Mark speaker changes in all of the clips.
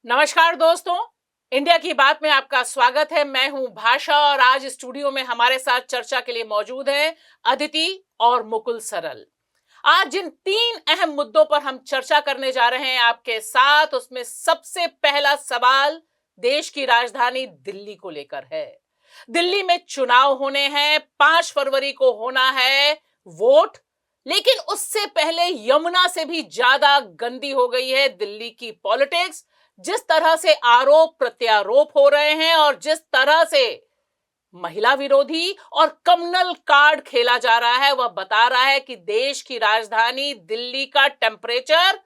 Speaker 1: नमस्कार दोस्तों, इंडिया की बात में आपका स्वागत है। मैं हूं भाषा और आज स्टूडियो में हमारे साथ चर्चा के लिए मौजूद हैं अदिति और मुकुल सरल। आज जिन तीन अहम मुद्दों पर हम चर्चा करने जा रहे हैं आपके साथ, उसमें सबसे पहला सवाल देश की राजधानी दिल्ली को लेकर है। दिल्ली में चुनाव होने हैं, 5 फरवरी को होना है वोट, लेकिन उससे पहले यमुना से भी ज्यादा गंदी हो गई है दिल्ली की पॉलिटिक्स। जिस तरह से आरोप प्रत्यारोप हो रहे हैं और जिस तरह से महिला विरोधी और कम्युनल कार्ड खेला जा रहा है, वह बता रहा है कि देश की राजधानी दिल्ली का टेम्परेचर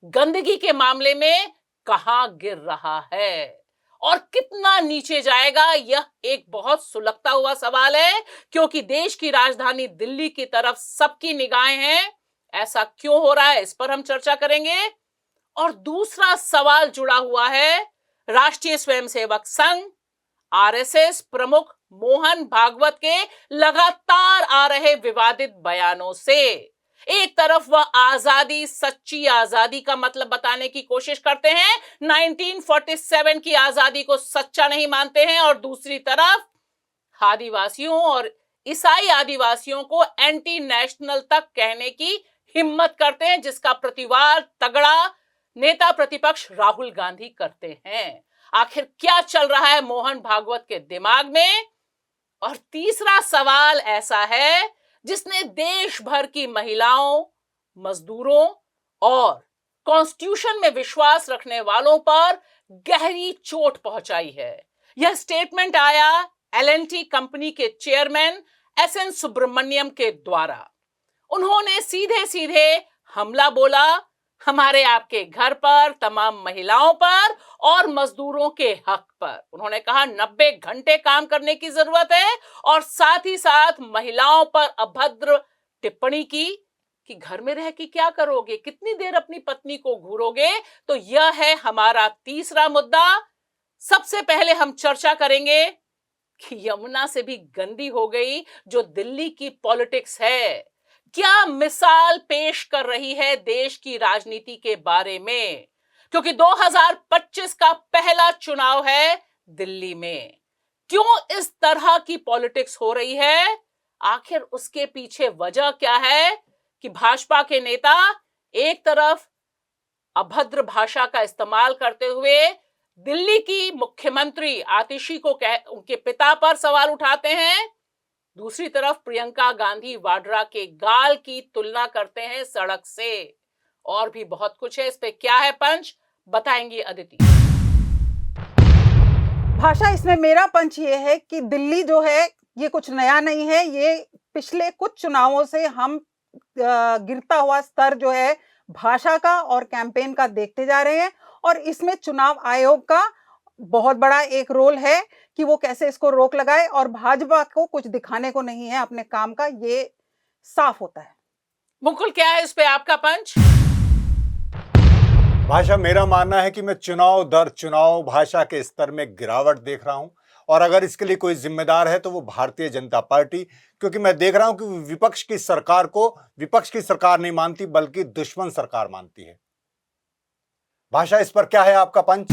Speaker 1: गंदगी के मामले में कहां गिर रहा है और कितना नीचे जाएगा। यह एक बहुत सुलगता हुआ सवाल है, क्योंकि देश की राजधानी दिल्ली की तरफ सबकी निगाहें हैं। ऐसा क्यों हो रहा है, इस पर हम चर्चा करेंगे। और दूसरा सवाल जुड़ा हुआ है राष्ट्रीय स्वयंसेवक संघ, आरएसएस प्रमुख मोहन भागवत के लगातार आ रहे विवादित बयानों से। एक तरफ वह आजादी, सच्ची आजादी का मतलब बताने की कोशिश करते हैं, 1947 की आजादी को सच्चा नहीं मानते हैं, और दूसरी तरफ आदिवासियों और ईसाई आदिवासियों को एंटी नेशनल तक कहने की हिम्मत करते हैं, जिसका प्रतिवाद तगड़ा नेता प्रतिपक्ष राहुल गांधी करते हैं। आखिर क्या चल रहा है मोहन भागवत के दिमाग में। और तीसरा सवाल ऐसा है जिसने देश भर की महिलाओं, मजदूरों और कॉन्स्टिट्यूशन में विश्वास रखने वालों पर गहरी चोट पहुंचाई है। यह स्टेटमेंट आया एल&टी कंपनी के चेयरमैन एस.एन. सुब्रमण्यम के द्वारा। उन्होंने सीधे सीधे हमला बोला हमारे आपके घर पर, तमाम महिलाओं पर और मजदूरों के हक पर। उन्होंने कहा 90 घंटे काम करने की जरूरत है, और साथ ही साथ महिलाओं पर अभद्र टिप्पणी की कि घर में रह के क्या करोगे, कितनी देर अपनी पत्नी को घूरोगे। तो यह है हमारा तीसरा मुद्दा। सबसे पहले हम चर्चा करेंगे कि यमुना से भी गंदी हो गई जो दिल्ली की पॉलिटिक्स है। क्या मिसाल पेश कर रही है देश की राजनीति के बारे में, क्योंकि 2025 का पहला चुनाव है दिल्ली में। क्यों इस तरह की पॉलिटिक्स हो रही है, आखिर उसके पीछे वजह क्या है कि भाजपा के नेता एक तरफ अभद्र भाषा का इस्तेमाल करते हुए दिल्ली की मुख्यमंत्री आतिशी को उनके पिता पर सवाल उठाते हैं, दूसरी तरफ प्रियंका गांधी वाड्रा के गाल की तुलना करते हैं सड़क से। और भी बहुत कुछ है, इस पे क्या है पंच, बताएंगी अदिति।
Speaker 2: भाषा, इसमें मेरा पंच ये है कि दिल्ली जो है ये कुछ नया नहीं है। ये पिछले कुछ चुनावों से हम गिरता हुआ स्तर जो है भाषा का और कैंपेन का देखते जा रहे हैं, और इसमें चुनाव आयोग का बहुत बड़ा एक रोल है कि वो कैसे इसको रोक लगाए, और भाजपा को कुछ दिखाने को नहीं है अपने काम का, ये साफ होता है।
Speaker 1: मुकुल, क्या है इस पे आपका पंच?
Speaker 3: भाषा, मेरा मानना है कि मैं चुनाव दर चुनाव भाषा के स्तर में गिरावट देख रहा हूं, और अगर इसके लिए कोई जिम्मेदार है तो वो भारतीय जनता पार्टी, क्योंकि मैं देख रहा हूं कि विपक्ष की सरकार को विपक्ष की सरकार नहीं मानती बल्कि दुश्मन सरकार मानती है। भाषा, इस पर क्या है आपका पंच?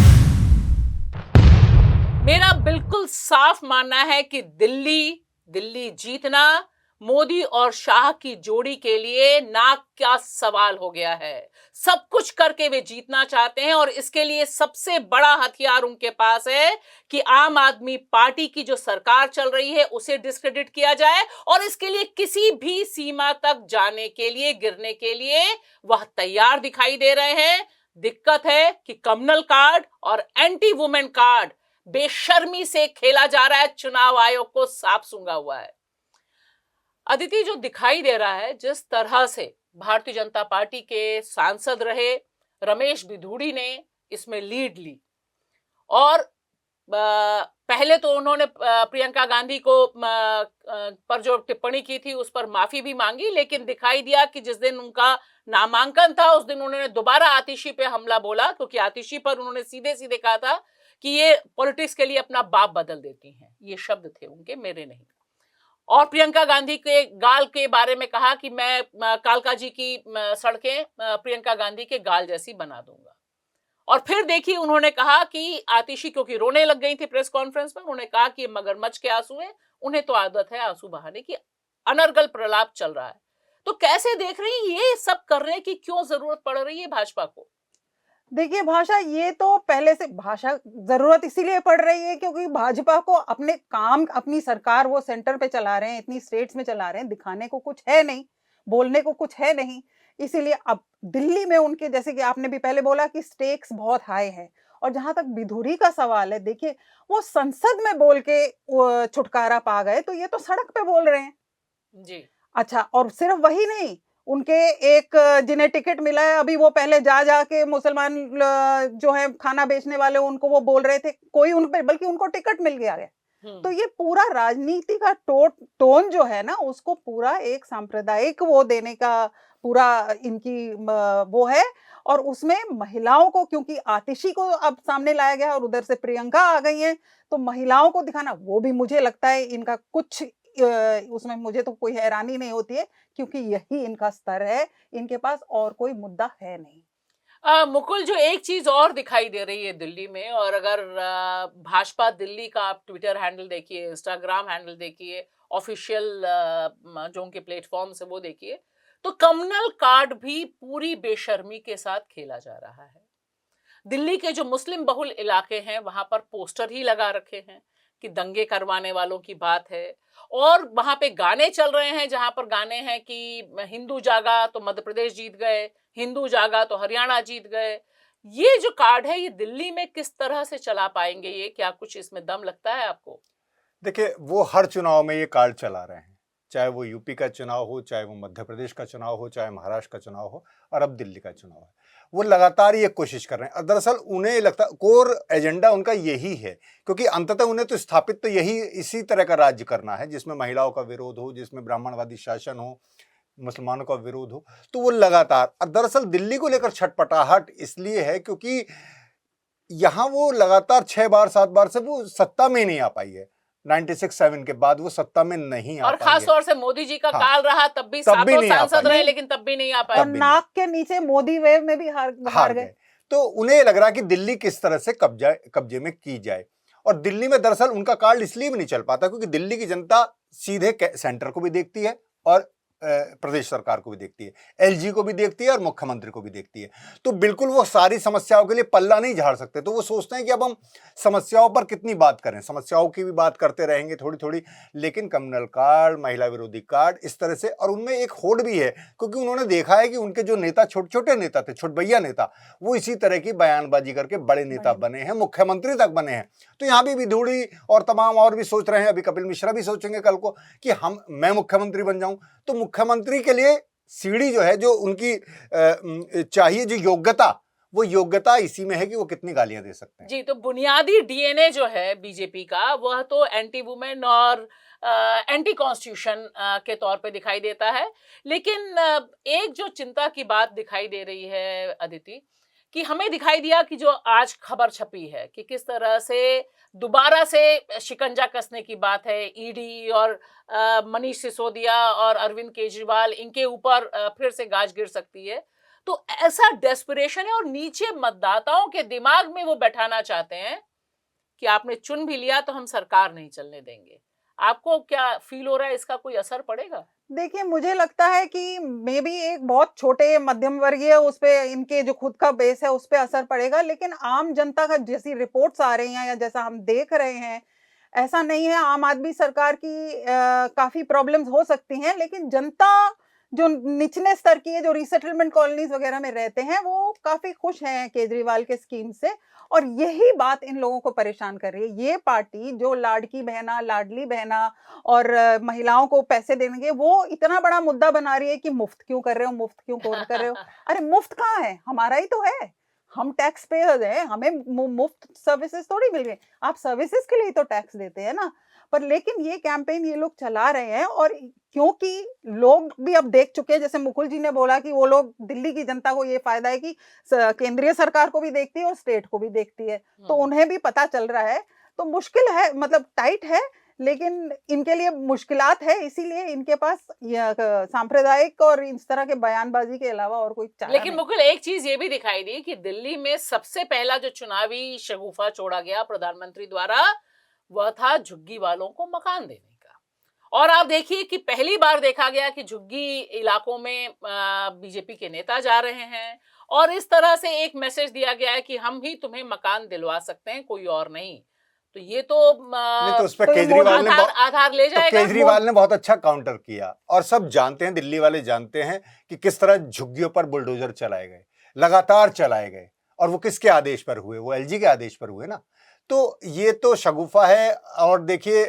Speaker 1: मेरा बिल्कुल साफ मानना है कि दिल्ली जीतना मोदी और शाह की जोड़ी के लिए नाक का सवाल हो गया है। सब कुछ करके वे जीतना चाहते हैं, और इसके लिए सबसे बड़ा हथियार उनके पास है कि आम आदमी पार्टी की जो सरकार चल रही है उसे डिस्क्रेडिट किया जाए, और इसके लिए किसी भी सीमा तक जाने के लिए, गिरने के लिए वह तैयार दिखाई दे रहे हैं। दिक्कत है कि कम्युनल कार्ड और एंटी वुमेन कार्ड बेशर्मी से खेला जा रहा है, चुनाव आयोग को साफ सूंघा हुआ है। अदिति, जो दिखाई दे रहा है, जिस तरह से भारतीय जनता पार्टी के सांसद रहे रमेश बिधूड़ी ने इसमें लीड ली, और पहले तो उन्होंने प्रियंका गांधी को पर जो टिप्पणी की थी उस पर माफी भी मांगी, लेकिन दिखाई दिया कि जिस दिन उनका नामांकन था उस दिन उन्होंने दोबारा आतिशी पे हमला बोला, क्योंकि आतिशी पर उन्होंने सीधे सीधे कहा था कि ये पॉलिटिक्स के लिए अपना बाप बदल देती हैं। ये शब्द थे उनके, मेरे नहीं। और प्रियंका गांधी के गाल के बारे में कहा कि मैं कालका जी की सड़कें प्रियंका गांधी के गाल जैसी बना दूंगा। और फिर देखिए उन्होंने कहा कि आतिशी, क्योंकि रोने लग गई थी प्रेस कॉन्फ्रेंस में, उन्होंने कहा कि ये मगरमच्छ के आंसू हैं, उन्हें तो आदत है आंसू बहाने की। अनर्गल प्रलाप चल रहा है। तो कैसे देख रही हैं ये सब करने की क्यों जरूरत पड़ रही है भाजपा को?
Speaker 2: देखिए भाषा, ये तो पहले से भाषा जरूरत इसीलिए पड़ रही है क्योंकि भाजपा को अपने काम, अपनी सरकार वो सेंटर पे चला रहे हैं, इतनी स्टेट्स में चला रहे हैं, दिखाने को कुछ है नहीं, बोलने को कुछ है नहीं। इसीलिए अब दिल्ली में उनके, जैसे कि आपने भी पहले बोला कि स्टेक्स बहुत हाई है। और जहां तक बिधुरी का सवाल है, देखिए वो संसद में बोल के वो छुटकारा पा गए, तो ये तो सड़क पे बोल रहे हैं।
Speaker 1: जी।
Speaker 2: अच्छा, और सिर्फ वही नहीं, उनके एक जिन्हें टिकट मिला है, अभी वो पहले जा जाके मुसलमान जो है खाना बेचने वाले, उनको वो बोल रहे थे, कोई उन पे, बल्कि उनको टिकट मिल गया है। तो ये पूरा राजनीति का टोन जो है ना, उसको पूरा एक सांप्रदायिक वो देने का पूरा इनकी वो है। और उसमें महिलाओं को, क्योंकि आतिशी को अब सामने लाया गया और उधर से प्रियंका आ गई हैं, तो महिलाओं को दिखाना, वो भी मुझे लगता है इनका कुछ उसमें मुझे तो कोई हैरानी नहीं होती है, क्योंकि यही इनका स्तर है, इनके पास और कोई मुद्दा है नहीं।
Speaker 1: मुकुल, जो एक चीज और दिखाई दे रही है दिल्ली में, और अगर भाजपा दिल्ली का आप ट्विटर हैंडल देखिए, इंस्टाग्राम हैंडल देखिए, ऑफिशियल जो उनके प्लेटफॉर्म्स है वो देखिए, तो कम्युनल कार्ड भी पूरी बेशर्मी के साथ खेला जा रहा है। दिल्ली के जो मुस्लिम बहुल इलाके हैं वहां पर पोस्टर ही लगा रखे हैं कि दंगे करवाने वालों की बात है, और वहां पे गाने चल रहे हैं जहां पर गाने हैं कि हिंदू जागा तो मध्य प्रदेश जीत गए, हिंदू जागा तो हरियाणा जीत गए। ये जो कार्ड है ये दिल्ली में किस तरह से चला पाएंगे? ये क्या कुछ इसमें दम लगता है आपको?
Speaker 3: देखिए, वो हर चुनाव में ये कार्ड चला रहे हैं, चाहे वो यूपी का चुनाव हो, चाहे वो मध्य प्रदेश का चुनाव हो, चाहे महाराष्ट्र का चुनाव हो, और अब दिल्ली का चुनाव है। वो लगातार ये कोशिश कर रहे हैं। दरअसल उन्हें लगता, कोर एजेंडा उनका यही है, क्योंकि अंततः उन्हें तो स्थापित तो यही इसी तरह का राज्य करना है जिसमें महिलाओं का विरोध हो, जिसमें ब्राह्मणवादी शासन हो, मुसलमानों का विरोध हो। तो वो लगातार, दरअसल दिल्ली को लेकर छटपटाहट इसलिए है क्योंकि यहां वो लगातार 6 बार 7 बार से वो सत्ता में नहीं आ पाई है। 96-7 के बाद वो सत्ता में नहीं आ
Speaker 1: और
Speaker 3: पाई
Speaker 1: खास
Speaker 3: है।
Speaker 1: तौर से मोदी जी का
Speaker 3: हाँ,
Speaker 1: काल रहा, तब भी
Speaker 3: तब भी
Speaker 1: सातों
Speaker 3: नहीं आ
Speaker 1: सांसद
Speaker 3: पाई।
Speaker 1: रहे लेकिन तब भी नहीं आ
Speaker 2: और
Speaker 1: पाए।
Speaker 2: नाक के नीचे मोदी वेव में भी हार गए।
Speaker 3: तो उन्हें लग रहा कि दिल्ली किस तरह से कब्जे में की जाए। और दिल्ली में दरअसल उनका कार्ड इसलिए भी नहीं चल पाता क्योंकि दिल्ली की जनता सीधे सेंटर को भी देखती है और प्रदेश सरकार को भी देखती है, एलजी को भी देखती है और मुख्यमंत्री को भी देखती है। तो बिल्कुल वो सारी समस्याओं के लिए पल्ला नहीं झाड़ सकते। तो वो सोचते हैं कि अब हम समस्याओं पर कितनी बात करें, समस्याओं की भी बात करते रहेंगे थोड़ी थोड़ी, लेकिन कम्युनल कार्ड, महिला विरोधी कार्ड, इस तरह से। और उनमें एक होड़ भी है क्योंकि उन्होंने देखा है कि उनके जो नेता, छोटे छोटे नेता थे, छोट भैया नेता, वो इसी तरह की बयानबाजी करके बड़े नेता बने हैं, मुख्यमंत्री तक बने हैं। तो यहाँ भी विधुड़ी और तमाम और भी सोच रहे हैं, अभी कपिल मिश्रा भी सोचेंगे कल को कि मैं मुख्यमंत्री बन जाऊं। तो मुख्यमंत्री के लिए सीढ़ी जो है, जो उनकी चाहिए जो योग्यता, वो योग्यता इसी में है कि वो कितनी गालियां दे सकते हैं।
Speaker 1: जी, तो बुनियादी डीएनए जो है बीजेपी का, वह तो एंटी वुमेन और एंटी कॉन्स्टिट्यूशन के तौर पे दिखाई देता है। लेकिन एक जो चिंता की बात दिखाई दे रही है अदिति, कि हमें दिखाई दिया कि जो आज खबर छपी है कि किस तरह से दोबारा से शिकंजा कसने की बात है, ईडी और मनीष सिसोदिया और अरविंद केजरीवाल, इनके ऊपर फिर से गाज गिर सकती है। तो ऐसा डेस्परेशन है और नीचे मतदाताओं के दिमाग में वो बैठाना चाहते हैं कि आपने चुन भी लिया तो हम सरकार नहीं चलने देंगे। आपको क्या फील हो रहा है, इसका कोई असर पड़ेगा?
Speaker 2: देखिए, मुझे लगता है कि मे बी एक बहुत छोटे मध्यम वर्गीय, उस पे इनके जो खुद का बेस है उस पे असर पड़ेगा, लेकिन आम जनता का जैसी रिपोर्ट्स आ रही हैं या जैसा हम देख रहे हैं, ऐसा नहीं है। आम आदमी सरकार की काफी प्रॉब्लम्स हो सकती हैं, लेकिन जनता जो निचले स्तर की है, जो रिसेटलमेंट कॉलोनीज वगैरह में रहते हैं, वो काफी खुश हैं केजरीवाल के स्कीम से। और यही बात इन लोगों को परेशान कर रही है। ये पार्टी जो लाड़की बहना, लाडली बहना और महिलाओं को पैसे देंगे, वो इतना बड़ा मुद्दा बना रही है कि मुफ्त क्यों कर रहे हो, मुफ्त क्यों कर रहे हो। अरे मुफ्त कहाँ है, हमारा ही तो है, हम टैक्स पेयर्स हैं, हमें मुफ्त सर्विसेज थोड़ी मिल रही है। आप सर्विसेज के लिए तो टैक्स देते हैं ना। पर लेकिन ये कैंपेन ये लोग चला रहे हैं, और क्योंकि लोग भी अब देख चुके हैं, जैसे मुकुल जी ने बोला कि वो लोग, दिल्ली की जनता को ये फायदा है कि केंद्रीय सरकार को भी देखती है और स्टेट को भी देखती है, तो उन्हें भी पता चल रहा है। तो मुश्किल है, मतलब टाइट है, लेकिन इनके लिए मुश्किलात है, इसीलिए इनके पास सांप्रदायिक और इस तरह के बयानबाजी के अलावा और कोई चारा
Speaker 1: लेकिन
Speaker 2: नहीं।
Speaker 1: मुकुल, एक चीज ये भी दिखाई दी कि दिल्ली में सबसे पहला जो चुनावी शगुफा छोड़ा गया प्रधानमंत्री द्वारा, वह था झुग्गी वालों को मकान देने का। और आप देखिए कि पहली बार देखा गया कि झुग्गी इलाकों में बीजेपी के नेता जा रहे हैं और इस तरह से एक मैसेज दिया गया है कि हम ही तुम्हें मकान दिलवा सकते हैं, कोई और नहीं। तो ये तो
Speaker 3: नहीं, तो उस पर
Speaker 2: तो ये
Speaker 3: केजरीवाल ने
Speaker 1: आधार ले
Speaker 3: तो
Speaker 1: जाएगा।
Speaker 3: केजरीवाल ने बहुत अच्छा काउंटर किया और सब जानते हैं, दिल्ली वाले जानते हैं कि किस तरह झुग्गियों पर बुलडोजर चलाए गए, लगातार चलाए गए, और वो किसके आदेश पर हुए? वो एलजी के आदेश पर हुए ना। तो ये तो शगुफा है। और देखिए,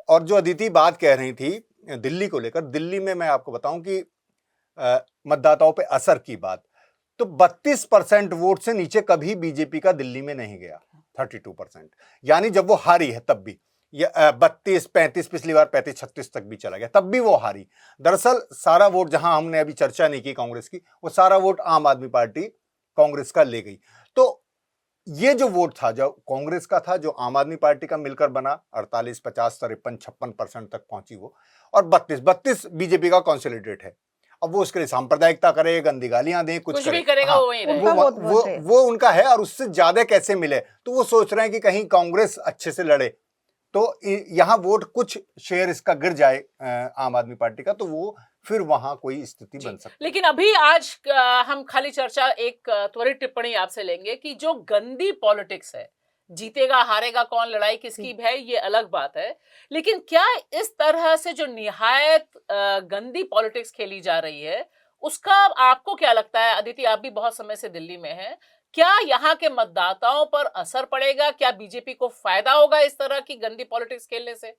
Speaker 3: और जो अदिति बात कह रही थी दिल्ली को लेकर, दिल्ली में मैं आपको बताऊं कि मतदाताओं पे असर की बात, तो 32% वोट से नीचे कभी बीजेपी का दिल्ली में नहीं गया, 32%। यानी जब वो हारी है तब भी, ये 32-35, पिछली बार 35-36 तक भी चला गया, तब भी वो हारी। दरअसल सारा वोट, जहां हमने अभी चर्चा नहीं की कांग्रेस की, वो सारा वोट आम आदमी पार्टी कांग्रेस का ले गई। तो ये जो वोट था, जो कांग्रेस का था, जो आम आदमी पार्टी का मिलकर बना, 48, 50, 53, 56% तक पहुंची वो, और 32 बीजेपी का कॉन्सोलिडेट है। अब वो उसके लिए सांप्रदायिकता करे, गंदी गालियां दे, कुछ
Speaker 1: भी करेगा,
Speaker 3: हाँ,
Speaker 1: वो वहीं
Speaker 2: रहेगा।
Speaker 3: वो उनका है, और उससे ज्यादा कैसे मिले, तो वो सोच रहे हैं कि कहीं कांग्रेस अच्छे से लड़े, तो यहाँ वोट कुछ शेयर इसका गिर जाए आम आदमी पार्टी का, तो वो फिर वहां कोई स्थिति बन सकती है।
Speaker 1: लेकिन अभी आज हम खाली चर्चा, एक त्वरित टिप्पणी आपसे लेंगे कि जो गंदी पॉलिटिक्स है, जीतेगा हारेगा कौन, लड़ाई किसकी है, ये अलग बात है। लेकिन क्या इस तरह से जो निहायत गंदी पॉलिटिक्स खेली जा रही है, उसका आपको क्या लगता है? अदिति, आप भी बहुत समय से दिल्ली में हैं, क्या यहाँ के मतदाताओं पर असर पड़ेगा? क्या बीजेपी को फायदा होगा इस तरह की गंदी पॉलिटिक्स खेलने से?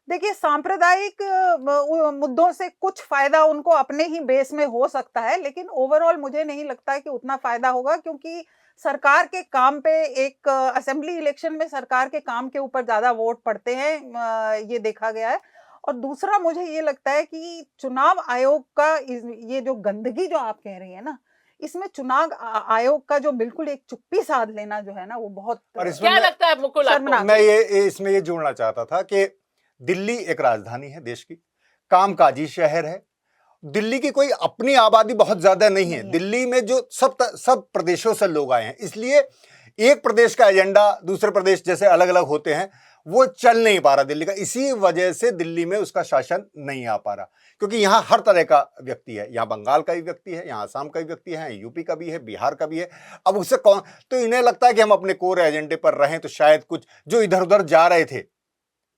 Speaker 2: देखिए, सांप्रदायिक मुद्दों से कुछ फायदा उनको अपने ही बेस में हो सकता है, लेकिन ओवरऑल मुझे नहीं लगता है कि उतना फायदा होगा, क्योंकि सरकार के काम पे, एक असेंबली इलेक्शन में सरकार के काम के ऊपर ज्यादा वोट पड़ते हैं, ये देखा गया है। और दूसरा, मुझे ये लगता है कि चुनाव आयोग का ये जो गंदगी जो आप कह रही है ना, इसमें चुनाव आयोग का जो बिल्कुल एक चुप्पी साध लेना जो है ना, वो बहुत
Speaker 1: क्या लगता है मुकुल आपको?
Speaker 3: मैं इसमें ये जोड़ना चाहता था कि दिल्ली एक राजधानी है देश की, कामकाजी शहर है। दिल्ली की कोई अपनी आबादी बहुत ज्यादा नहीं है। दिल्ली में जो सब प्रदेशों से लोग आए हैं, इसलिए एक प्रदेश का एजेंडा दूसरे प्रदेश जैसे अलग अलग होते हैं, वो चल नहीं पा रहा दिल्ली का। इसी वजह से दिल्ली में उसका शासन नहीं आ पा रहा, क्योंकि यहाँ हर तरह का व्यक्ति है। यहाँ बंगाल का भी व्यक्ति है, यहाँ आसाम का भी व्यक्ति है, यूपी का भी है, बिहार का भी है। अब उससे कौन, तो इन्हें लगता है कि हम अपने कोर एजेंडे पर रहें तो शायद कुछ जो इधर उधर जा रहे थे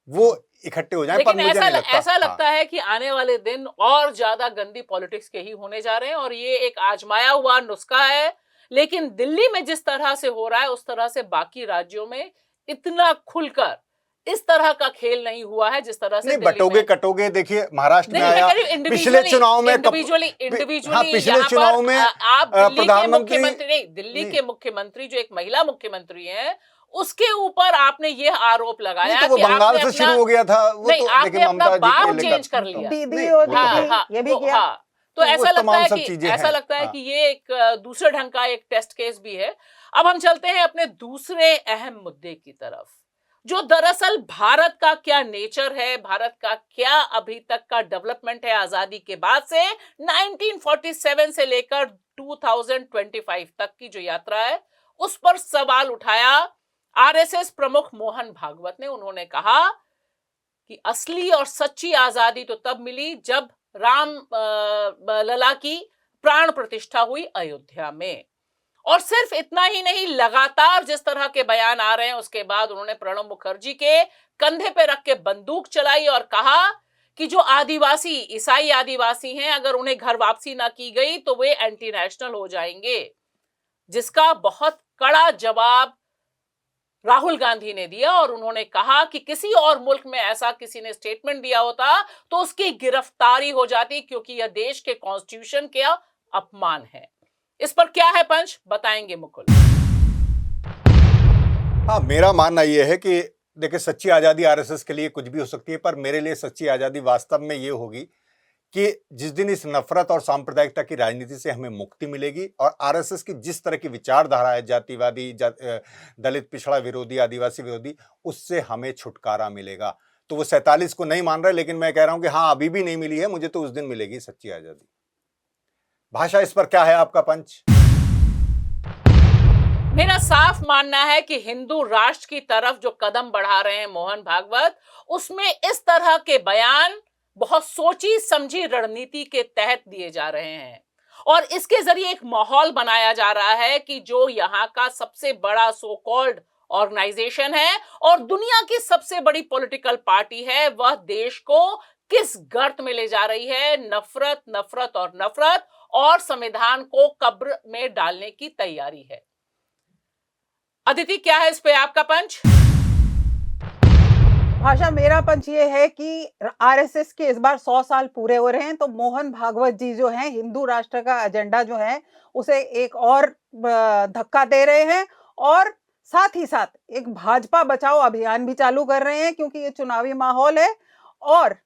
Speaker 3: वो इकट्ठे हो जाएं।
Speaker 1: लेकिन
Speaker 3: पर मुझे नहीं लगता।
Speaker 1: ऐसा लगता है कि आने वाले दिन और ज्यादा गंदी पॉलिटिक्स के ही होने जा रहे हैं, और ये एक आजमाया हुआ नुस्खा है। लेकिन दिल्ली में जिस तरह से हो रहा है, उस तरह से बाकी राज्यों में इतना खुलकर इस तरह का खेल नहीं हुआ है जिस तरह से
Speaker 3: बटोगे कटोगे। देखिए महाराष्ट्र में आया, पिछले चुनाव में
Speaker 1: इंडिविजुअली
Speaker 3: पिछले चुनाव में
Speaker 1: आप
Speaker 3: प्रधानमंत्री,
Speaker 1: दिल्ली के मुख्यमंत्री जो एक महिला मुख्यमंत्री है, उसके ऊपर आपने ये आरोप लगाया
Speaker 3: कि वो बंगाल से शुरू हो गया था। वो
Speaker 1: नहीं,
Speaker 3: तो
Speaker 1: आपने अपना बाप चेंज कर लिया,
Speaker 2: दीदी और ये भी किया।
Speaker 1: तो ऐसा लगता है कि ये एक दूसरे ढंग का एक टेस्ट केस भी है। अब हम चलते हैं अपने दूसरे अहम मुद्दे की तरफ, जो दरअसल भारत का क्या नेचर है, भारत का क्या अभी तक का डेवलपमेंट है आजादी के बाद से, 1947 से लेकर 2025 तक की जो यात्रा है, उस पर सवाल उठाया आरएसएस प्रमुख मोहन भागवत ने। उन्होंने कहा कि असली और सच्ची आजादी तो तब मिली जब राम लला की प्राण प्रतिष्ठा हुई अयोध्या में। और सिर्फ इतना ही नहीं, लगातार जिस तरह के बयान आ रहे हैं, उसके बाद उन्होंने प्रणब मुखर्जी के कंधे पे रख के बंदूक चलाई और कहा कि जो आदिवासी, ईसाई आदिवासी हैं, अगर उन्हें घर वापसी ना की गई तो वे एंटी नेशनल हो जाएंगे, जिसका बहुत कड़ा जवाब राहुल गांधी ने दिया। और उन्होंने कहा कि किसी और मुल्क में ऐसा किसी ने स्टेटमेंट दिया होता तो उसकी गिरफ्तारी हो जाती, क्योंकि यह देश के कॉन्स्टिट्यूशन का अपमान है। इस पर क्या है पंच, बताएंगे मुकुल।
Speaker 3: हाँ, मेरा मानना यह है कि देखिए, सच्ची आजादी आरएसएस के लिए कुछ भी हो सकती है, पर मेरे लिए सच्ची आजादी वास्तव में ये होगी कि जिस दिन इस नफरत और सांप्रदायिकता की राजनीति से हमें मुक्ति मिलेगी और आरएसएस की जिस तरह की विचारधारा है, जातिवादी, दलित पिछड़ा विरोधी, आदिवासी विरोधी, उससे हमें छुटकारा मिलेगा। तो वो 47 को नहीं मान रहे, लेकिन मैं कह रहा हूं कि हाँ, अभी भी नहीं मिली है, मुझे तो उस दिन मिलेगी सच्ची आजादी। भाषा, इस पर क्या है आपका पंच?
Speaker 1: मेरा साफ मानना है कि हिंदू राष्ट्र की तरफ जो कदम बढ़ा रहे हैं मोहन भागवत, उसमें इस तरह के बयान बहुत सोची समझी रणनीति के तहत दिए जा रहे हैं और इसके जरिए एक माहौल बनाया जा रहा है कि जो यहाँ का सबसे बड़ा सो कॉल्ड ऑर्गेनाइजेशन है और दुनिया की सबसे बड़ी पॉलिटिकल पार्टी है, वह देश को किस गर्त में ले जा रही है, नफरत, नफरत और नफरत, और संविधान को कब्र में डालने की तैयारी है। अदिति, क्या है इस पे आपका पंच?
Speaker 2: भाषा, मेरा पंच ये है कि आरएसएस के इस बार 100 साल पूरे हो रहे हैं, तो मोहन भागवत जी जो हैं हिंदू राष्ट्र का एजेंडा जो है उसे एक और धक्का दे रहे हैं और साथ ही साथ एक भाजपा बचाओ अभियान भी चालू कर रहे हैं, क्योंकि ये चुनावी माहौल है और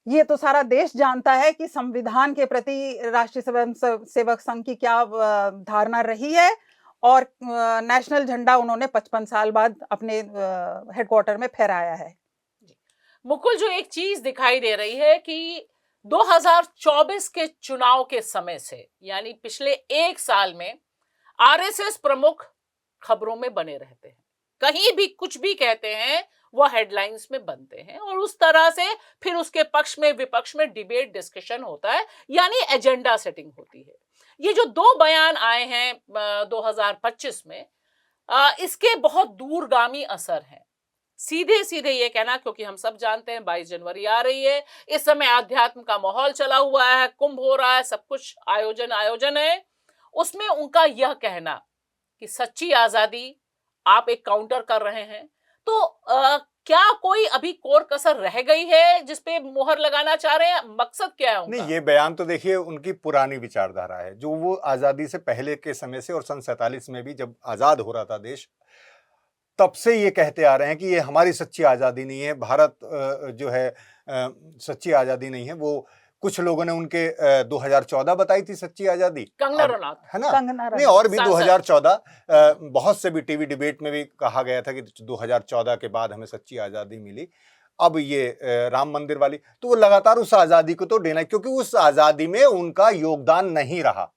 Speaker 2: ये तो सारा देश जानता है कि संविधान के प्रति राष्ट्रीय स्वयंसेवक संघ की क्या धारणा रही है और नेशनल झंडा उन्होंने 55 साल बाद अपने हेडक्वार्टर में फहराया है।
Speaker 1: मुकुल, जो एक चीज दिखाई दे रही है कि 2024 के चुनाव के समय से, यानी पिछले एक साल में, आरएसएस प्रमुख खबरों में बने रहते हैं, कहीं भी कुछ भी कहते हैं वह हेडलाइंस में बनते हैं और उस तरह से फिर उसके पक्ष में विपक्ष में डिबेट डिस्कशन होता है, यानी एजेंडा सेटिंग होती है। ये जो 2 बयान आए हैं 2025 में, इसके बहुत दूरगामी असर हैं। सीधे सीधे ये कहना, क्योंकि हम सब जानते हैं 22 जनवरी आ रही है, इस समय आध्यात्म का माहौल चला हुआ है, कुंभ हो रहा है, सब कुछ आयोजन है, उसमें उनका यह कहना कि सच्ची आजादी आप एक काउंटर कर रहे हैं, तो क्या कोई अभी कोर कसर रह गई है जिस पे मोहर लगाना चाह रहे हैं? मकसद क्या है उनका?
Speaker 3: नहीं, ये बयान तो देखिए उनकी पुरानी विचारधारा है, जो वो आजादी से पहले के समय से और सन 47 में भी जब आजाद हो रहा था देश, तब से ये कहते आ रहे हैं कि ये हमारी सच्ची आजादी नहीं है, भारत जो है सच्ची आजादी नहीं है। वो कुछ लोगों ने उनके 2014 बताई थी सच्ची आजादी,
Speaker 1: कंगना रनौत,
Speaker 3: है ना?
Speaker 2: कंगना
Speaker 3: नहीं, और भी
Speaker 1: सांसद।
Speaker 3: 2014 बहुत से भी टीवी डिबेट में भी कहा गया था कि 2014 के बाद हमें सच्ची आजादी मिली। अब ये राम मंदिर वाली, तो वो लगातार उस आजादी को तो देना है, क्योंकि उस आजादी में उनका योगदान नहीं रहा,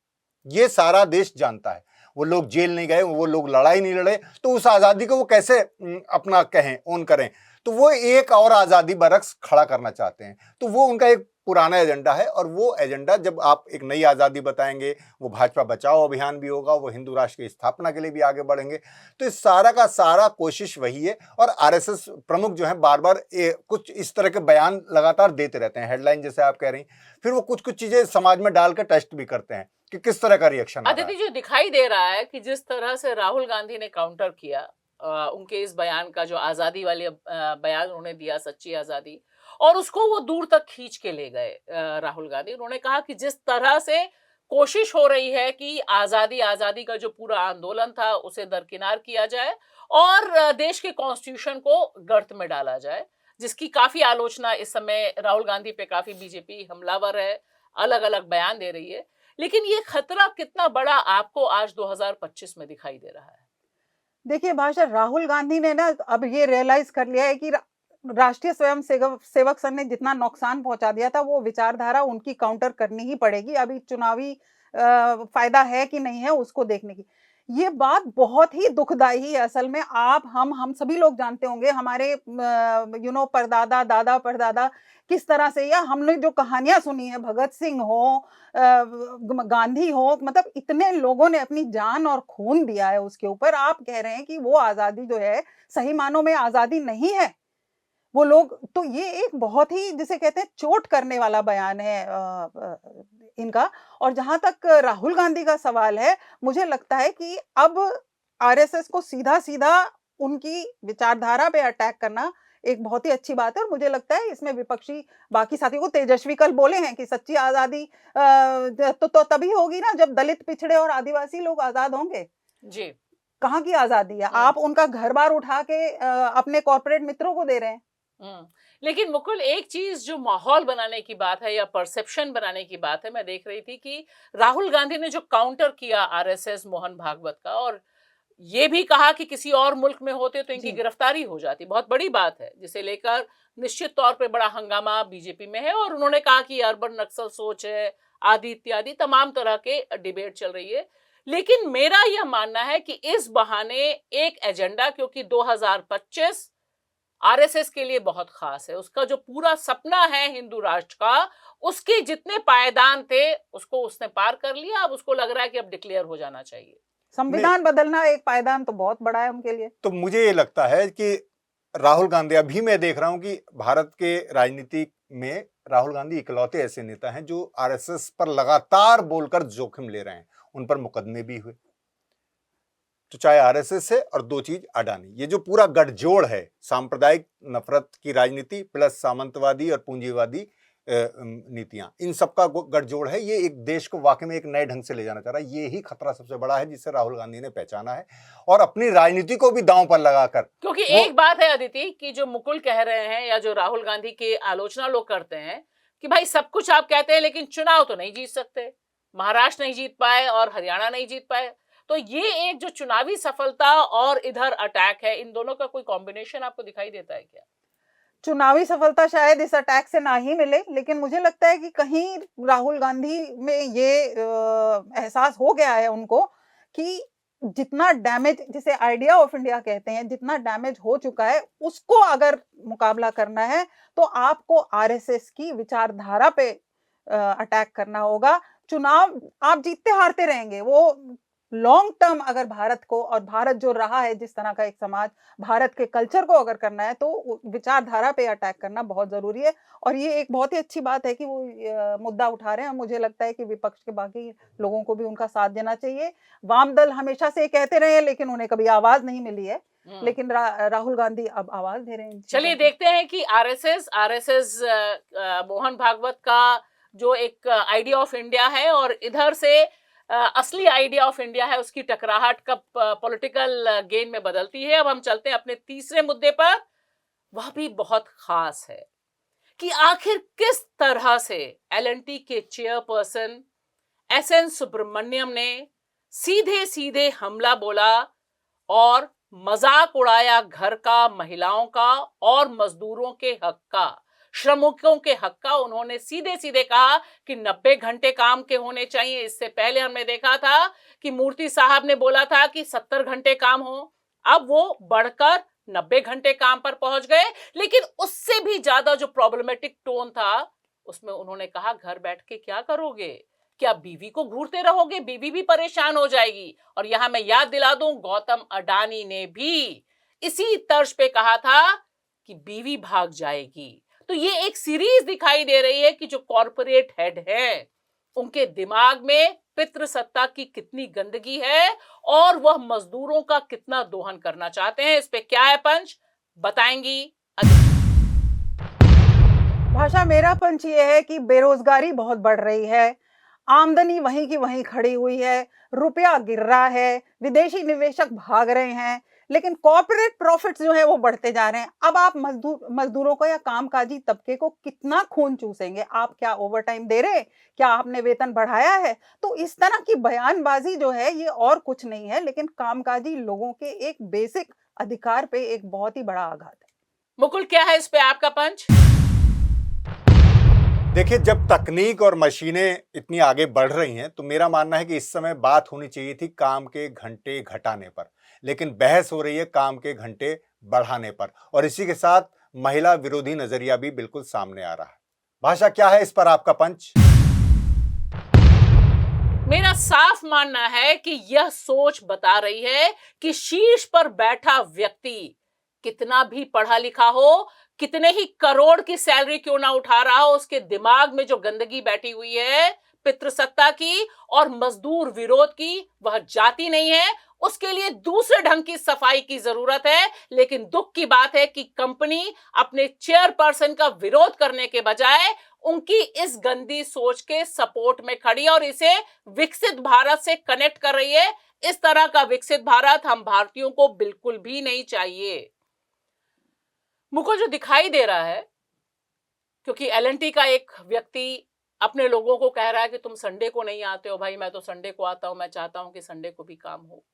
Speaker 3: ये सारा देश जानता है। वो लोग जेल नहीं गए, वो लोग लड़ाई नहीं लड़े, तो उस आजादी को वो कैसे अपना कहें, ओन करें? तो वो एक और आजादी बरक्स खड़ा करना चाहते हैं, तो वो उनका एक पुराना एजेंडा है और वो एजेंडा जब आप एक नई आजादी बताएंगे, वो भाजपा बचाओ अभियान भी होगा, वो हिंदू राष्ट्र की स्थापना के लिए भी आगे बढ़ेंगे। तो इस सारा का सारा कोशिश वही है और आरएसएस प्रमुख जो है बार बार कुछ इस तरह के बयान लगातार देते रहते हैं, हेडलाइन जैसे आप कह रही, फिर वो कुछ कुछ चीजें समाज में डालकर टेस्ट भी करते हैं कि किस तरह का रिएक्शन आ रहा है।
Speaker 1: अदिति, जो दिखाई दे रहा है कि जिस तरह से राहुल गांधी ने काउंटर किया उनके इस बयान का, जो आजादी वाले बयान उन्होंने दिया, सच्ची आजादी, और उसको वो दूर तक खींच के ले गए राहुल गांधी। उन्होंने कहा कि जिस तरह से कोशिश हो रही है कि आजादी का जो पूरा आंदोलन था उसे दरकिनार किया जाए और देश के कॉन्स्टिट्यूशन को गर्त में डाला जाए, जिसकी काफी आलोचना इस समय राहुल गांधी पे काफी बीजेपी हमलावर है, अलग अलग बयान दे रही है। लेकिन ये खतरा कितना बड़ा आपको आज 2025 में दिखाई दे रहा है?
Speaker 2: देखिए भाषा, राहुल गांधी ने ना अब ये रियलाइज कर लिया है कि राष्ट्रीय स्वयं सेवक संघ ने जितना नुकसान पहुंचा दिया था, वो विचारधारा उनकी काउंटर करनी ही पड़ेगी। अभी चुनावी फायदा है कि नहीं है उसको देखने की। ये बात बहुत ही दुखदाई है असल में। हम सभी लोग जानते होंगे, हमारे परदादा, दादा परदादा किस तरह से, या हमने जो कहानियां सुनी है, भगत सिंह हो, गांधी हो, मतलब इतने लोगों ने अपनी जान और खून दिया है उसके ऊपर। आप कह रहे हैं कि वो आजादी जो है सही मानों में आजादी नहीं है वो लोग, तो ये एक बहुत ही, जिसे कहते हैं, चोट करने वाला बयान है इनका। और जहां तक राहुल गांधी का सवाल है, मुझे लगता है कि अब आरएसएस को सीधा सीधा उनकी विचारधारा पे अटैक करना एक बहुत ही अच्छी बात है। और मुझे लगता है इसमें विपक्षी बाकी साथियों को, तेजस्वी कल बोले हैं कि सच्ची आजादी तो तभी होगी ना जब दलित, पिछड़े और आदिवासी लोग आजाद होंगे।
Speaker 1: जी,
Speaker 2: कहाँ की आजादी है? आप उनका घर बार उठा के अपने कॉर्पोरेट मित्रों को दे रहे हैं।
Speaker 1: लेकिन मुकुल, एक चीज जो माहौल बनाने की बात है या परसेप्शन बनाने की बात है, मैं देख रही थी कि राहुल गांधी ने जो काउंटर किया आरएसएस मोहन भागवत का, और ये भी कहा कि किसी और मुल्क में होते तो इनकी
Speaker 2: जी।
Speaker 1: गिरफ्तारी हो जाती, बहुत बड़ी बात है, जिसे लेकर निश्चित तौर पे बड़ा हंगामा बीजेपी में है। और उन्होंने कहा कि अर्बन नक्सल सोच है, आदि इत्यादि तमाम तरह के डिबेट चल रही है। लेकिन मेरा यह मानना है कि इस बहाने एक एजेंडा, क्योंकि 2025 आरएसएस के लिए बहुत खास है, उसका जो पूरा सपना है हिंदू राष्ट्र का, उसके जितने पायदान थे उसको उसने पार कर लिया। अब उसको लग रहा है कि अब डिक्लेयर हो जाना चाहिए।
Speaker 2: संविधान बदलना एक पायदान तो बहुत बड़ा है उनके लिए।
Speaker 3: तो मुझे ये लगता है कि राहुल गांधी, अभी मैं देख रहा हूं कि भारत के राजनीति में राहुल गांधी इकलौते ऐसे नेता हैं जो आरएसएस पर लगातार बोलकर जोखिम ले रहे हैं। उन पर मुकदमे भी हुए, तो चाहे आरएसएस है और दो चीज अडानी, ये जो पूरा गठजोड़ है, सांप्रदायिक नफरत की राजनीति प्लस सामंतवादी और पूंजीवादी नीतियां, इन सबका गठजोड़ है। ये एक देश को वाकई में एक नए ढंग से ले जाना चाह रहा है। ये ही खतरा सबसे बड़ा है जिसे राहुल गांधी ने पहचाना है और अपनी राजनीति को भी दांव पर लगाकर।
Speaker 1: क्योंकि एक बात है अदिति, कि जो मुकुल कह रहे हैं या जो राहुल गांधी की आलोचना लोग करते हैं कि भाई सब कुछ आप कहते हैं लेकिन चुनाव तो नहीं जीत सकते, महाराष्ट्र नहीं जीत पाए और हरियाणा नहीं जीत पाए। तो ये एक जो चुनावी सफलता और इधर अटैक है, इन दोनों का कोई कॉम्बिनेशन आपको दिखाई देता है क्या?
Speaker 2: चुनावी सफलता शायद इस अटैक से ना ही मिले, लेकिन मुझे लगता है कि कहीं राहुल गांधी में ये एहसास हो गया है उनको कि जितना डैमेज, जिसे आइडिया ऑफ इंडिया कहते हैं, जितना डैमेज हो चुका है उसको अगर मुकाबला करना है तो आपको आरएसएस की विचारधारा पे अटैक करना होगा। चुनाव आप जीतते हारते रहेंगे, वो लॉन्ग टर्म अगर भारत को, और भारत जो रहा है जिस तरह का एक समाज, भारत के कल्चर को अगर करना है तो विचारधारा पे अटैक करना बहुत जरूरी है। और ये एक बहुत ही अच्छी बात है कि वो मुद्दा उठा रहे हैं। मुझे लगता है कि विपक्ष के बाकी लोगों को भी उनका साथ देना चाहिए। वाम दल हमेशा से कहते रहे हैं लेकिन उन्हें कभी आवाज नहीं मिली है, लेकिन राहुल गांधी अब आवाज दे रहे हैं।
Speaker 1: चलिए देखते हैं कि आरएसएस मोहन भागवत का जो एक आइडिया ऑफ इंडिया है और इधर से असली आइडिया ऑफ इंडिया है, उसकी टकराहट कब पॉलिटिकल गेन में बदलती है। अब हम चलते हैं अपने तीसरे मुद्दे पर। वह भी बहुत खास है कि आखिर किस तरह से एलएनटी के चेयरपर्सन एसएन सुब्रमण्यम ने सीधे सीधे हमला बोला और मजाक उड़ाया घर का, महिलाओं का और मजदूरों के हक का, श्रमिकों के हक का। उन्होंने सीधे सीधे कहा कि 90 घंटे काम के होने चाहिए। इससे पहले हमने देखा था कि मूर्ति साहब ने बोला था कि 70 घंटे काम हो, अब वो बढ़कर 90 घंटे काम पर पहुंच गए। लेकिन उससे भी ज्यादा जो प्रॉब्लमेटिक टोन था उसमें उन्होंने कहा घर बैठ के क्या करोगे, क्या बीवी को घूरते रहोगे, बीवी भी परेशान हो जाएगी। और यहां मैं याद दिला दूं, गौतम अडानी ने भी इसी तर्ज पे कहा था कि बीवी भाग जाएगी। तो ये एक सीरीज दिखाई दे रही है कि जो कॉर्पोरेट हेड है उनके दिमाग में पितृसत्ता की कितनी गंदगी है और वह मजदूरों का कितना दोहन करना चाहते हैं। इस पे क्या है पंच, बताएंगी
Speaker 2: भाषा। मेरा पंच ये है कि बेरोजगारी बहुत बढ़ रही है, आमदनी वहीं की वहीं खड़ी हुई है, रुपया गिर रहा है, विदेशी निवेशक भाग रहे हैं, लेकिन कॉर्पोरेट प्रॉफिट्स जो है वो बढ़ते जा रहे हैं। अब आप मजदूरों को या कामकाजी तबके को कितना खून चूसेंगे? आप क्या ओवरटाइम दे रहे, क्या आपने वेतन बढ़ाया है? तो इस तरह की बयानबाजी जो है ये और कुछ नहीं है लेकिन कामकाजी लोगों के एक बेसिक अधिकार पे एक बहुत ही बड़ा आघात है।
Speaker 1: मुकुल, क्या है इस पे आपका पंच?
Speaker 3: देखिए, जब तकनीक और मशीनें इतनी आगे बढ़ रही हैं तो मेरा मानना है कि इस समय बात होनी चाहिए थी काम के घंटे घटाने पर, लेकिन बहस हो रही है काम के घंटे बढ़ाने पर। और इसी के साथ महिला विरोधी नजरिया भी बिल्कुल सामने आ रहा है। भाषा, क्या है इस पर आपका पंच?
Speaker 1: मेरा साफ मानना है कि यह सोच बता रही है कि शीर्ष पर बैठा व्यक्ति कितना भी पढ़ा लिखा हो, कितने ही करोड़ की सैलरी क्यों ना उठा रहा हो, उसके दिमाग में जो गंदगी बैठी हुई है पितृसत्ता की और मजदूर विरोध की, वह जाती नहीं है। उसके लिए दूसरे ढंग की सफाई की जरूरत है। लेकिन दुख की बात है कि कंपनी अपने चेयरपर्सन का विरोध करने के बजाय उनकी इस गंदी सोच के सपोर्ट में खड़ी और इसे विकसित भारत से कनेक्ट कर रही है। इस तरह का विकसित भारत हम भारतीयों को बिल्कुल भी नहीं चाहिए। मुकुल, जो दिखाई दे रहा है, क्योंकि एलएनटी का एक व्यक्ति अपने लोगों को कह रहा है कि तुम संडे को नहीं आते हो भाई, मैं तो संडे को आता हूं, मैं चाहता हूं कि संडे को भी काम हो।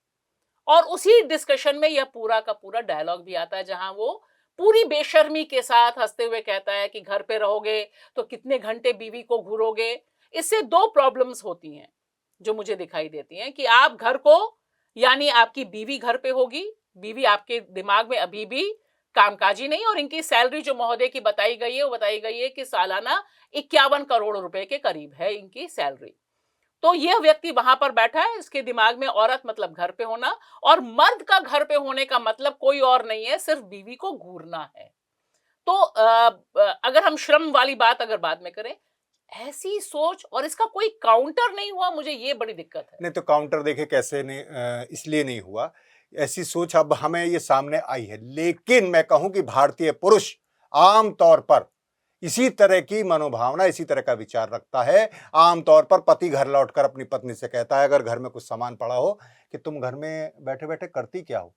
Speaker 1: और उसी डिस्कशन में यह पूरा का पूरा डायलॉग भी आता है, जहां वो पूरी बेशर्मी के साथ हंसते हुए कहता है कि घर पे रहोगे तो कितने घंटे बीवी को घूरोगे। इससे दो प्रॉब्लम्स होती हैं जो मुझे दिखाई देती हैं, कि आप घर को, यानी आपकी बीवी घर पे होगी, बीवी आपके दिमाग में अभी भी कामकाजी नहीं, और इनकी सैलरी जो महोदय की बताई गई है, वो बताई गई है कि सालाना 51 करोड़ रुपए के करीब है इनकी सैलरी। तो यह व्यक्ति वहां पर बैठा है, इसके दिमाग में औरत मतलब घर पे होना, और मर्द का घर पे होने का मतलब कोई और नहीं है, सिर्फ बीवी को घूरना है। तो अगर हम श्रम वाली बात अगर बाद में करें, ऐसी सोच और इसका कोई काउंटर नहीं हुआ, मुझे ये बड़ी दिक्कत है।
Speaker 3: नहीं तो काउंटर देखे कैसे नहीं, इसलिए नहीं हुआ, ऐसी सोच अब हमें ये सामने आई है। लेकिन मैं कहूं कि भारतीय पुरुष आम तौर पर इसी तरह की मनोभावना, इसी तरह का विचार रखता है। आमतौर पर पति घर लौटकर अपनी पत्नी से कहता है, अगर घर में कुछ सामान पड़ा हो, कि तुम घर में बैठे बैठे करती क्या हो।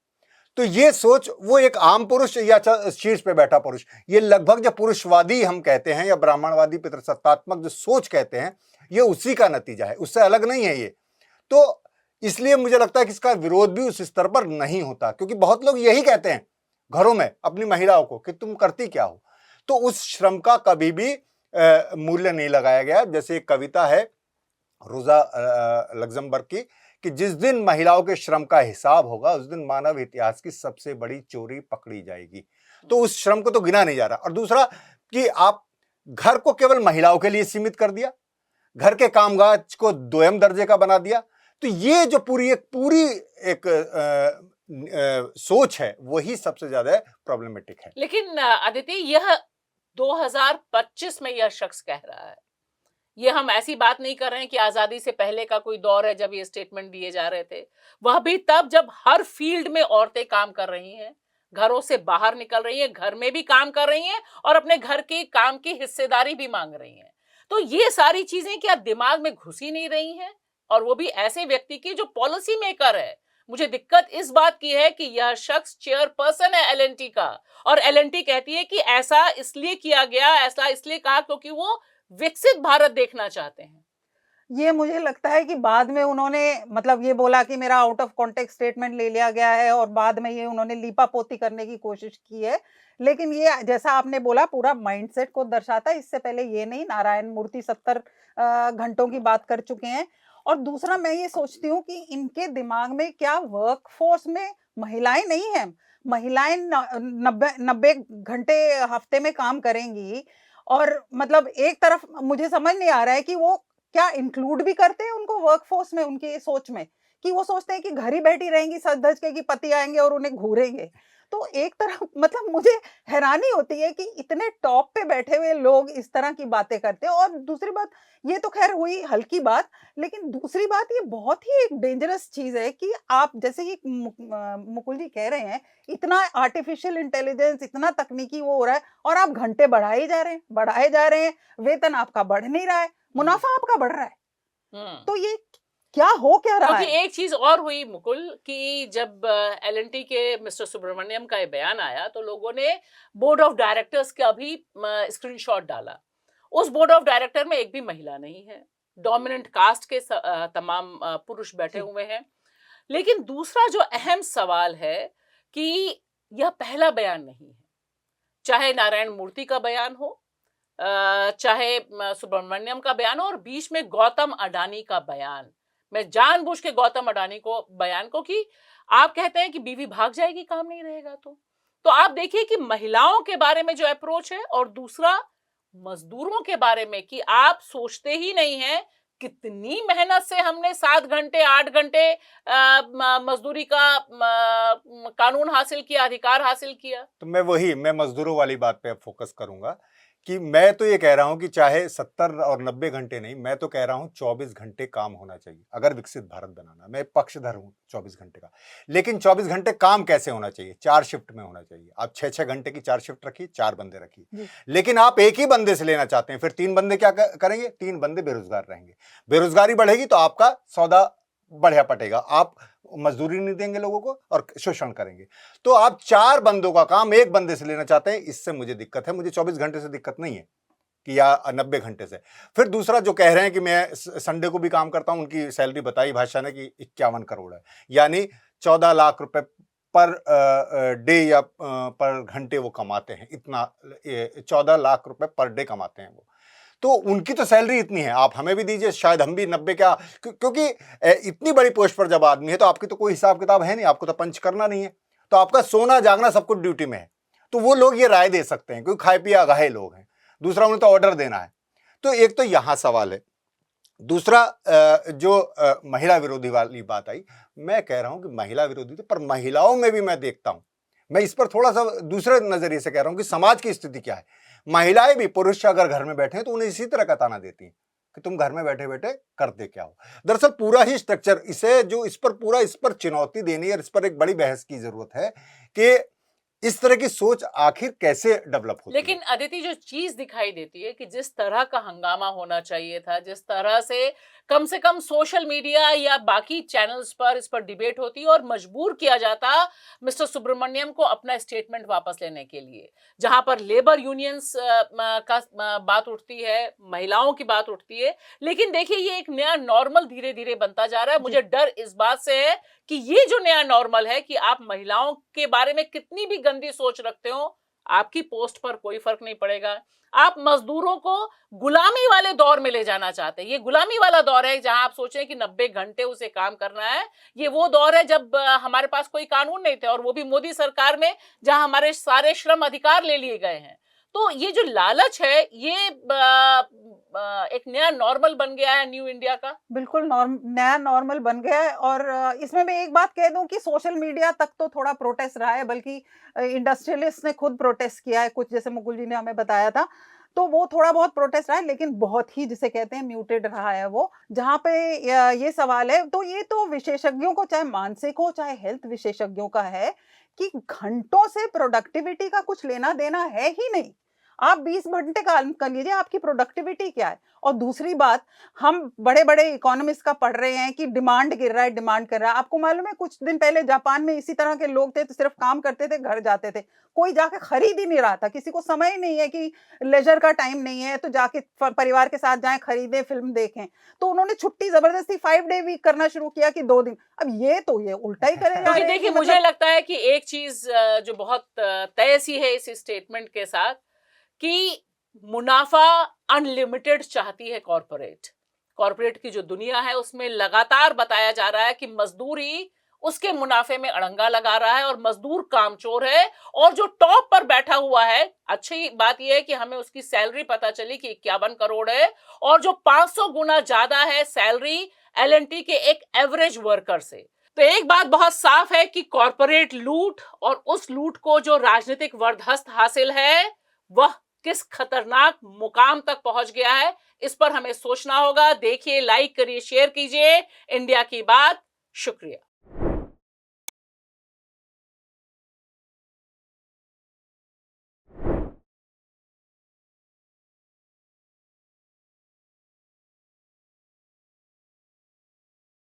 Speaker 3: तो ये सोच, वो एक आम पुरुष या शीर्ष पे बैठा पुरुष, ये लगभग जो पुरुषवादी हम कहते हैं या ब्राह्मणवादी पितृसत्तात्मक जो सोच कहते हैं, ये उसी का नतीजा है, उससे अलग नहीं है ये। तो इसलिए मुझे लगता है कि इसका विरोध भी उस स्तर पर नहीं होता, क्योंकि बहुत लोग यही कहते हैं घरों में अपनी महिलाओं को कि तुम करती क्या हो। तो उस श्रम का कभी भी मूल्य नहीं लगाया गया। जैसे एक कविता है रोजा लग्जमबर्ग की, कि जिस दिन महिलाओं के श्रम का हिसाब होगा, उस दिन मानव इतिहास की सबसे बड़ी चोरी पकड़ी जाएगी। तो उस श्रम को तो गिना नहीं जा रहा। और दूसरा कि आप घर को केवल महिलाओं के लिए सीमित कर दिया, घर के कामकाज को दोयम दर्जे का बना दिया। तो ये जो पूरी एक सोच है, वही सबसे ज्यादा प्रॉब्लमेटिक है।
Speaker 1: लेकिन अदिति, यह 2025 में यह शख्स कह रहा है, ये हम ऐसी बात नहीं कर रहे हैं कि आजादी से पहले का कोई दौर है जब ये स्टेटमेंट दिए जा रहे थे। वह भी तब जब हर फील्ड में औरतें काम कर रही हैं, घरों से बाहर निकल रही हैं, घर में भी काम कर रही हैं और अपने घर के काम की हिस्सेदारी भी मांग रही हैं। तो ये सारी चीजें क्या दिमाग में घुस ही नहीं रही हैं? और वो भी ऐसे व्यक्ति की जो पॉलिसी मेकर है। मुझे दिक्कत इस बात की है कि यह शख्स चेयरपर्सन है एलएनटी का, और एलएनटी कहती है कि ऐसा इसलिए किया गया, ऐसा इसलिए कहा क्योंकि वो विकसित भारत देखना चाहते हैं।
Speaker 2: ये मुझे लगता है कि बाद में उन्होंने मतलब ये बोला कि मेरा आउट ऑफ कॉन्टेक्स्ट स्टेटमेंट ले लिया गया है, और बाद में ये उन्होंने लीपापोती करने की कोशिश की है। लेकिन ये जैसा आपने बोला पूरा माइंडसेट को दर्शाता है। इससे पहले ये नहीं, नारायण मूर्ति 70 घंटों की बात कर चुके हैं। और दूसरा मैं ये सोचती हूँ कि इनके दिमाग में क्या वर्कफोर्स में महिलाएं नहीं हैं? महिलाएं 90 घंटे हफ्ते में काम करेंगी, और मतलब एक तरफ मुझे समझ नहीं आ रहा है कि वो क्या इंक्लूड भी करते हैं उनको वर्कफोर्स में, उनकी सोच में, कि वो सोचते हैं कि घर ही बैठी रहेंगी सज धज के कि पति आएंगे और उन्हें घूरेंगे। तो एक तरफ मतलब मुझे हैरानी होती है कि इतने टॉप पे बैठे हुए लोग इस तरह की बातें करते हैं। और दूसरी बात, ये तो खैर हुई हल्की बात, लेकिन दूसरी बात ये बहुत ही एक डेंजरस चीज है कि आप जैसे कि मुकुल जी कह रहे हैं, इतना आर्टिफिशियल इंटेलिजेंस, इतना तकनीकी वो हो रहा है, और आप घंटे बढ़ाए जा रहे हैं, वेतन आपका बढ़ नहीं रहा है, मुनाफा आपका बढ़ रहा है। तो ये क्या रहा
Speaker 1: क्योंकि
Speaker 2: है?
Speaker 1: एक चीज और हुई मुकुल, कि जब एलएनटी के मिस्टर सुब्रमण्यम का ये बयान आया तो लोगों ने बोर्ड ऑफ डायरेक्टर्स का भी स्क्रीनशॉट डाला। उस बोर्ड ऑफ डायरेक्टर में एक भी महिला नहीं है, डोमिनेंट कास्ट के तमाम पुरुष बैठे हुए हैं। लेकिन दूसरा जो अहम सवाल है कि यह पहला बयान नहीं है, चाहे नारायण मूर्ति का बयान हो, चाहे सुब्रमण्यम का बयान हो, और बीच में गौतम अडानी का बयान। मैं जानबूझ के गौतम अडानी को बयान को, कि आप कहते हैं कि बीवी भाग जाएगी काम नहीं रहेगा। तो आप देखिए कि महिलाओं के बारे में जो अप्रोच है, और दूसरा मजदूरों के बारे में कि आप सोचते ही नहीं हैं कितनी मेहनत से हमने 7 घंटे 8 घंटे मजदूरी का कानून हासिल किया, अधिकार हासिल किया।
Speaker 3: तो मैं मजदूरों वाली बात पे अब फोकस करूंगा कि मैं तो ये कह रहा हूं कि चाहे 70 और 90 घंटे नहीं, मैं तो कह रहा हूं 24 घंटे काम होना चाहिए अगर विकसित भारत बनाना। मैं पक्षधर हूं 24 घंटे का। लेकिन 24 घंटे काम कैसे होना चाहिए? 4 शिफ्ट में होना चाहिए। आप 6-6 घंटे की 4 शिफ्ट रखिए, 4 बंदे रखिए। लेकिन आप एक ही बंदे से लेना चाहते हैं, फिर 3 बंदे क्या करेंगे? 3 बंदे बेरोजगार रहेंगे। बेरोजगारी बढ़ेगी तो आपका सौदा बढ़िया पटेगा। आप मजदूरी नहीं देंगे लोगों को और शोषण करेंगे। तो आप 4 बंदों का काम एक बंदे से लेना चाहते हैं, इससे मुझे दिक्कत है। मुझे 24 घंटे से दिक्कत नहीं है कि या 90 घंटे से। फिर दूसरा जो कह रहे हैं कि मैं संडे को भी काम करता हूं, उनकी सैलरी बताई भाषा ने कि 51 करोड़ है, यानी 14 लाख रुपए पर डे या पर घंटे वो कमाते हैं। इतना 14 लाख रुपए पर डे कमाते हैं वो। तो उनकी तो सैलरी इतनी है, आप हमें भी दीजिए, शायद हम भी 90 क्या, क्योंकि इतनी बड़ी पोस्ट पर जब आदमी है तो आपकी तो कोई हिसाब किताब है नहीं, आपको तो पंच करना नहीं है, तो आपका सोना जागना सब कुछ ड्यूटी में है। तो वो लोग ये राय दे सकते हैं क्योंकि खाए पिए अगाहे लोग हैं। दूसरा, उन्हें तो ऑर्डर देना है। तो एक तो यहां सवाल है। दूसरा, जो महिला विरोधी वाली बात आई, मैं कह रहा हूं कि महिला विरोधी तो, पर महिलाओं में भी मैं देखता हूं, मैं इस पर थोड़ा सा दूसरे नजरिए से कह रहा हूं कि समाज की स्थिति क्या है। महिलाएं भी, पुरुष अगर घर में बैठे हैं तो उन्हें इसी तरह का ताना देती हैं कि तुम घर में बैठे बैठे करते क्या हो। दरअसल पूरा ही स्ट्रक्चर इस पर चुनौती देनी है, इस पर एक बड़ी बहस की जरूरत है कि इस तरह की सोच आखिर कैसे डेवलप होती है।
Speaker 1: लेकिन अदिति, जो चीज दिखाई देती है कि जिस तरह का हंगामा होना चाहिए था, जिस तरह से कम सोशल मीडिया या बाकी चैनल्स पर इस पर डिबेट होती और मजबूर किया जाता मिस्टर सुब्रमण्यम को अपना स्टेटमेंट वापस लेने के लिए, जहां पर लेबर यूनियंस का बात उठती है, महिलाओं की बात उठती है। लेकिन देखिए, ये एक नया नॉर्मल धीरे धीरे बनता जा रहा है। मुझे डर इस बात से है कि ये जो नया नॉर्मल है कि आप महिलाओं के बारे में कितनी भी गंदी सोच रखते हो, आपकी पोस्ट पर कोई फर्क नहीं पड़ेगा। आप मजदूरों को गुलामी वाले दौर में ले जाना चाहते हैं। ये गुलामी वाला दौर है जहां आप सोचें कि 90 घंटे उसे काम करना है। ये वो दौर है जब हमारे पास कोई कानून नहीं थे, और वो भी मोदी सरकार में, जहां हमारे सारे श्रम अधिकार ले लिए गए हैं। तो ये जो लालच है, ये एक नया नॉर्मल बन गया है न्यू इंडिया का।
Speaker 2: बिल्कुल नया नॉर्मल बन गया है। और इसमें मैं एक बात कह दूं कि सोशल मीडिया तक तो थोड़ा प्रोटेस्ट रहा है, बल्कि इंडस्ट्रियलिस्ट ने खुद प्रोटेस्ट किया है कुछ, जैसे मुकुल जी ने हमें बताया था। तो वो थोड़ा बहुत प्रोटेस्ट रहा है, लेकिन बहुत ही, जिसे कहते हैं, म्यूटेड रहा है वो। जहाँ पे ये सवाल है, तो ये तो विशेषज्ञों को, चाहे मानसिक हो चाहे हेल्थ विशेषज्ञों का है कि घंटों से प्रोडक्टिविटी का कुछ लेना देना है ही नहीं। आप 20 घंटे काम कर लीजिए, आपकी प्रोडक्टिविटी क्या है। और दूसरी बात, हम बड़े बड़े इकोनॉमिस्ट का पढ़ रहे हैं कि डिमांड गिर रहा है, डिमांड कर रहा है। आपको मालूम है, कुछ दिन पहले जापान में इसी तरह के लोग थे, तो सिर्फ काम करते थे, घर जाते थे, कोई जाके खरीद ही नहीं रहा था। किसी को समय ही नहीं है, कि लेजर का टाइम नहीं है तो जाके परिवार के साथ जाएं, खरीदें, फिल्म देखें। तो उन्होंने छुट्टी जबरदस्ती 5 डे वीक करना शुरू किया कि 2 दिन। अब ये तो ये उल्टा ही करे जा रहे हैं।
Speaker 1: देखिए, मुझे लगता है कि एक चीज जो बहुत तय सी है इस स्टेटमेंट के साथ, कि मुनाफा अनलिमिटेड चाहती है कॉर्पोरेट की जो दुनिया है, उसमें लगातार बताया जा रहा है कि मजदूरी उसके मुनाफे में अड़ंगा लगा रहा है और मजदूर कामचोर है। और जो टॉप पर बैठा हुआ है, अच्छी बात यह है कि हमें उसकी सैलरी पता चली कि 51 करोड़ है, और जो 500 गुना ज्यादा है सैलरी L&T के एक एवरेज वर्कर से। तो एक बात बहुत साफ है कि कॉर्पोरेट लूट, और उस लूट को जो राजनीतिक वरदहस्त हासिल है, वह किस खतरनाक मुकाम तक पहुंच गया है, इस पर हमें सोचना होगा। देखिए, लाइक करिए, शेयर कीजिए इंडिया की बात। शुक्रिया।